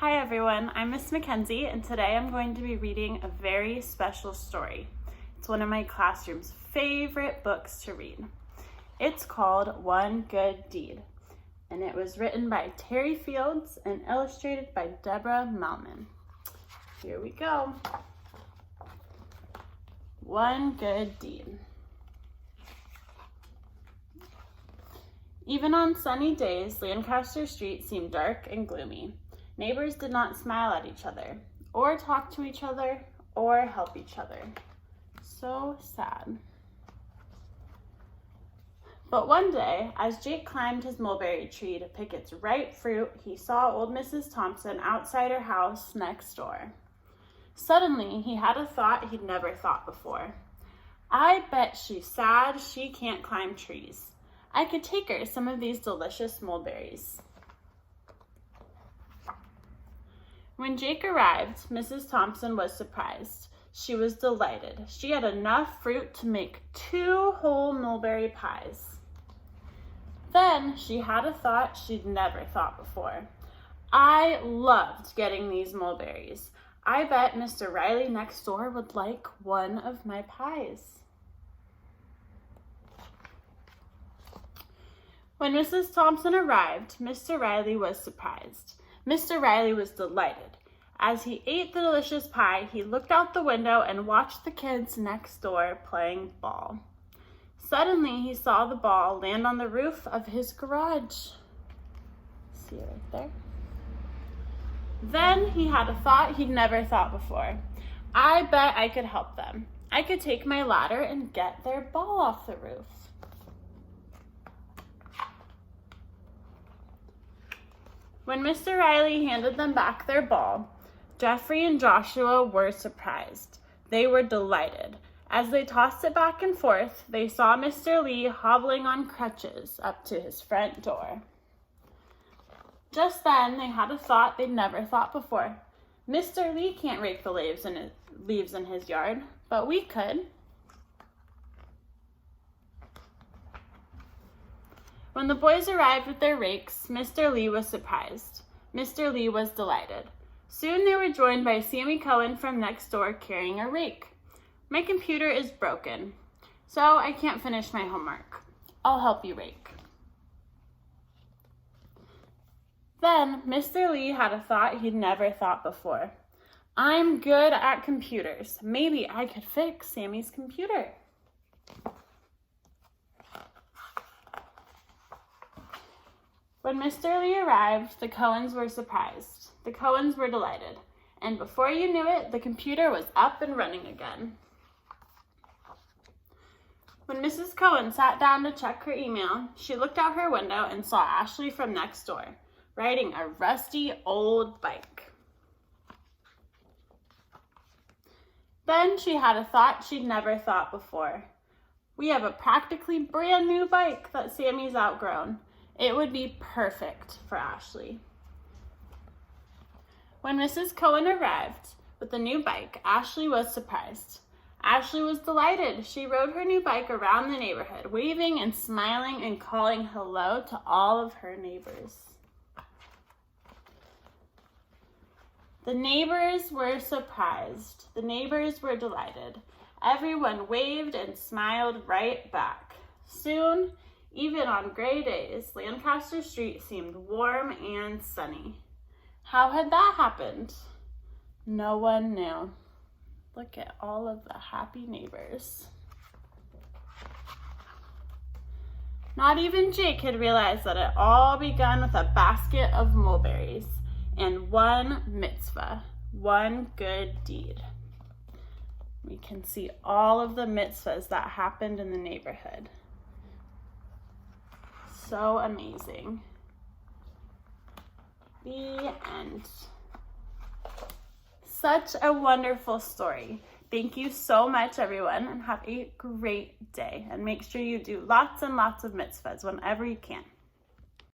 Hi everyone, I'm Miss Mackenzie, and today I'm going to be reading a very special story. It's one of my classroom's favorite books to read. It's called One Good Deed, and it was written by Terri Fields and illustrated by Deborah Melmon. Here we go. One Good Deed. Even on sunny days, Lancaster Street seemed dark and gloomy. Neighbors did not smile at each other, or talk to each other, or help each other. So sad. But one day, as Jake climbed his mulberry tree to pick its ripe fruit, he saw old Mrs. Thompson outside her house next door. Suddenly, he had a thought he'd never thought before. I bet she's sad she can't climb trees. I could take her some of these delicious mulberries. When Jake arrived, Mrs. Thompson was surprised. She was delighted. She had enough fruit to make 2 whole mulberry pies. Then she had a thought she'd never thought before. I loved getting these mulberries. I bet Mr. Riley next door would like one of my pies. When Mrs. Thompson arrived, Mr. Riley was surprised. Mr. Riley was delighted. As he ate the delicious pie, he looked out the window and watched the kids next door playing ball. Suddenly, he saw the ball land on the roof of his garage. See it right there? Then he had a thought he'd never thought before. I bet I could help them. I could take my ladder and get their ball off the roof. When Mr. Riley handed them back their ball, Jeffrey and Joshua were surprised. They were delighted. As they tossed it back and forth, they saw Mr. Lee hobbling on crutches up to his front door. Just then, they had a thought they'd never thought before. Mr. Lee can't rake the leaves in his yard, but we could. When the boys arrived with their rakes, Mr. Lee was surprised. Mr. Lee was delighted. Soon they were joined by Sammy Cohen from next door carrying a rake. My computer is broken, so I can't finish my homework. I'll help you rake. Then Mr. Lee had a thought he'd never thought before. I'm good at computers. Maybe I could fix Sammy's computer. When Mr. Lee arrived, the Cohens were surprised. The Cohens were delighted. And before you knew it, the computer was up and running again. When Mrs. Cohen sat down to check her email, she looked out her window and saw Ashley from next door, riding a rusty old bike. Then she had a thought she'd never thought before. We have a practically brand new bike that Sammy's outgrown. It would be perfect for Ashley. When Mrs. Cohen arrived with the new bike, Ashley was surprised. Ashley was delighted. She rode her new bike around the neighborhood, waving and smiling and calling hello to all of her neighbors. The neighbors were surprised. The neighbors were delighted. Everyone waved and smiled right back. Soon, even on gray days, Lancaster Street seemed warm and sunny. How had that happened? No one knew. Look at all of the happy neighbors. Not even Jake had realized that it all begun with a basket of mulberries and one mitzvah, one good deed. We can see all of the mitzvahs that happened in the neighborhood. So amazing. The end. Such a wonderful story. Thank you so much, everyone, and have a great day. And make sure you do lots and lots of mitzvahs whenever you can.